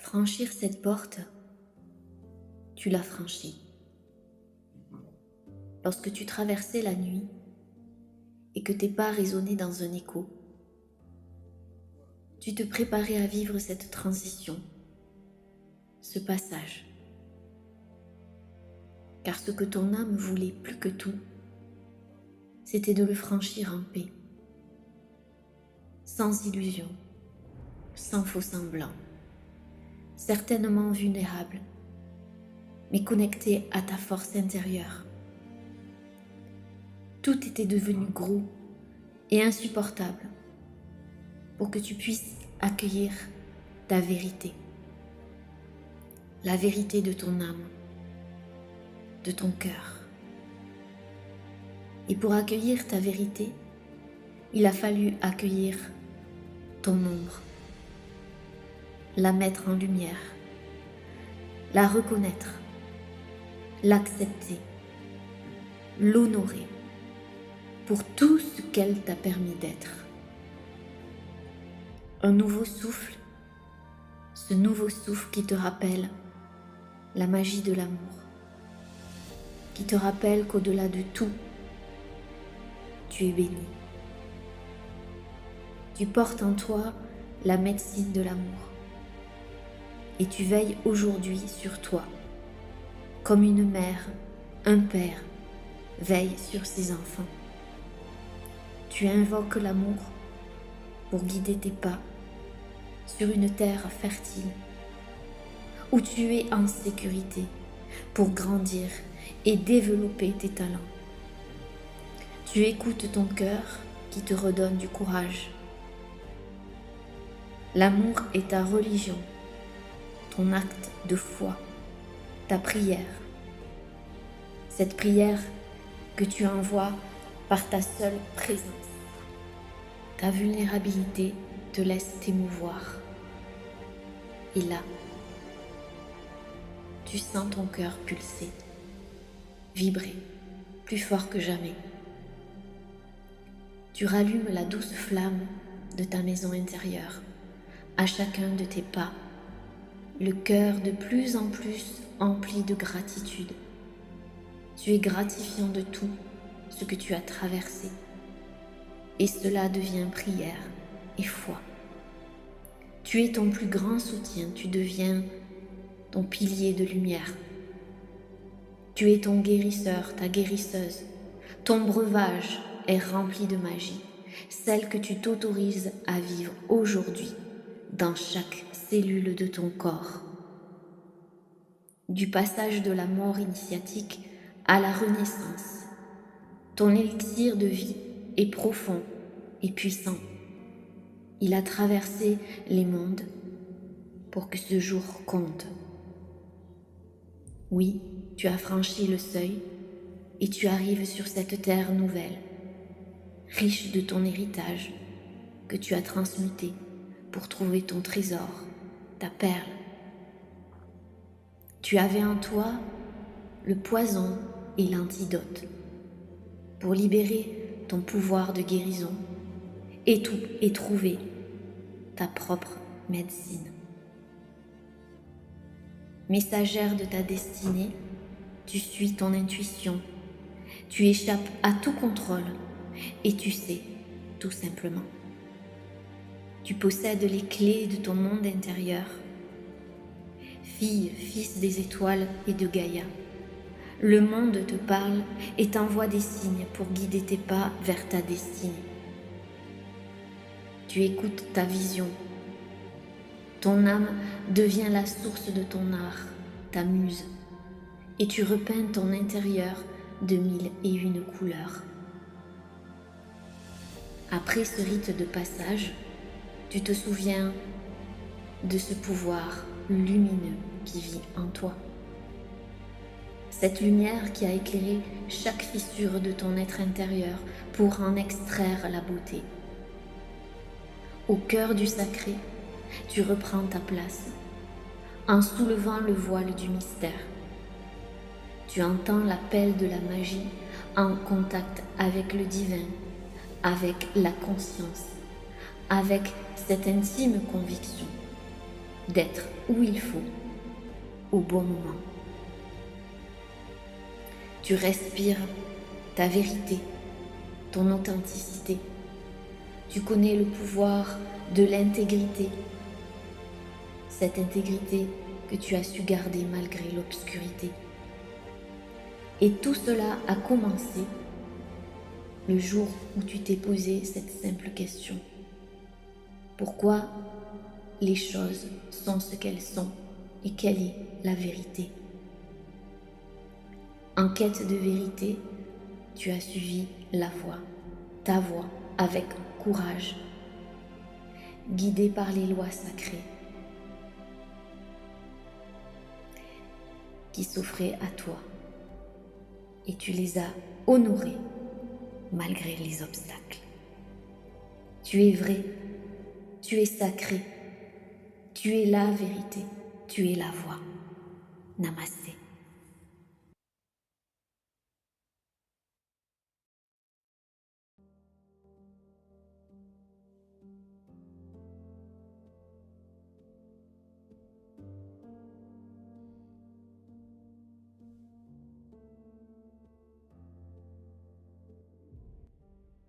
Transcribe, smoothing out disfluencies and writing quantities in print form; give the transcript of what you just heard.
Franchir cette porte, tu l'as franchie. Lorsque tu traversais la nuit et que tes pas résonnaient dans un écho, tu te préparais à vivre cette transition, ce passage. Car ce que ton âme voulait plus que tout, c'était de le franchir en paix, sans illusion, sans faux semblant, certainement vulnérable, mais connecté à ta force intérieure. Tout était devenu gros et insupportable pour que tu puisses accueillir ta vérité, la vérité de ton âme, de ton cœur. Et pour accueillir ta vérité, il a fallu accueillir ton ombre, la mettre en lumière, la reconnaître, l'accepter, l'honorer pour tout ce qu'elle t'a permis d'être. Un nouveau souffle, ce nouveau souffle qui te rappelle la magie de l'amour, qui te rappelle qu'au-delà de tout, tu es béni. Tu portes en toi la médecine de l'amour et tu veilles aujourd'hui sur toi, comme une mère, un père veille sur ses enfants. Tu invoques l'amour pour guider tes pas sur une terre fertile où tu es en sécurité pour grandir et développer tes talents. Tu écoutes ton cœur qui te redonne du courage. L'amour est ta religion, ton acte de foi, ta prière. Cette prière que tu envoies par ta seule présence. Ta vulnérabilité te laisse t'émouvoir. Et là, tu sens ton cœur pulser, vibrer plus fort que jamais. Tu rallumes la douce flamme de ta maison intérieure à chacun de tes pas, le cœur de plus en plus empli de gratitude. Tu es gratifiant de tout ce que tu as traversé et cela devient prière et foi. Tu es ton plus grand soutien, tu deviens ton pilier de lumière. Tu es ton guérisseur, ta guérisseuse. Ton breuvage est rempli de magie, celle que tu t'autorises à vivre aujourd'hui dans chaque cellule de ton corps. Du passage de la mort initiatique à la renaissance, ton élixir de vie est profond et puissant. Il a traversé les mondes pour que ce jour compte. Oui, tu as franchi le seuil et tu arrives sur cette terre nouvelle, riche de ton héritage que tu as transmuté pour trouver ton trésor, ta perle. Tu avais en toi le poison et l'antidote pour libérer ton pouvoir de guérison et trouver ta propre médecine. Messagère de ta destinée, tu suis ton intuition, tu échappes à tout contrôle et tu sais, tout simplement. Tu possèdes les clés de ton monde intérieur. Fille, fils des étoiles et de Gaïa, le monde te parle et t'envoie des signes pour guider tes pas vers ta destinée. Tu écoutes ta vision. Ton âme devient la source de ton art, ta muse, et tu repeins ton intérieur de 1001 couleurs. Après ce rite de passage, tu te souviens de ce pouvoir lumineux qui vit en toi. Cette lumière qui a éclairé chaque fissure de ton être intérieur pour en extraire la beauté. Au cœur du sacré, tu reprends ta place, en soulevant le voile du mystère. Tu entends l'appel de la magie en contact avec le divin, avec la conscience, avec cette intime conviction. d'être où il faut, au bon moment. Tu respires ta vérité, ton authenticité. Tu connais le pouvoir de l'intégrité, cette intégrité que tu as su garder malgré l'obscurité. Et tout cela a commencé le jour où tu t'es posé cette simple question. Pourquoi les choses sont ce qu'elles sont et quelle est la vérité? En quête de vérité, tu as suivi la voie, ta voie, avec courage, guidé par les lois sacrées qui s'offraient à toi, et tu les as honorées malgré les obstacles. Tu es vrai, tu es sacré, tu es la vérité, tu es la voie. Namasté.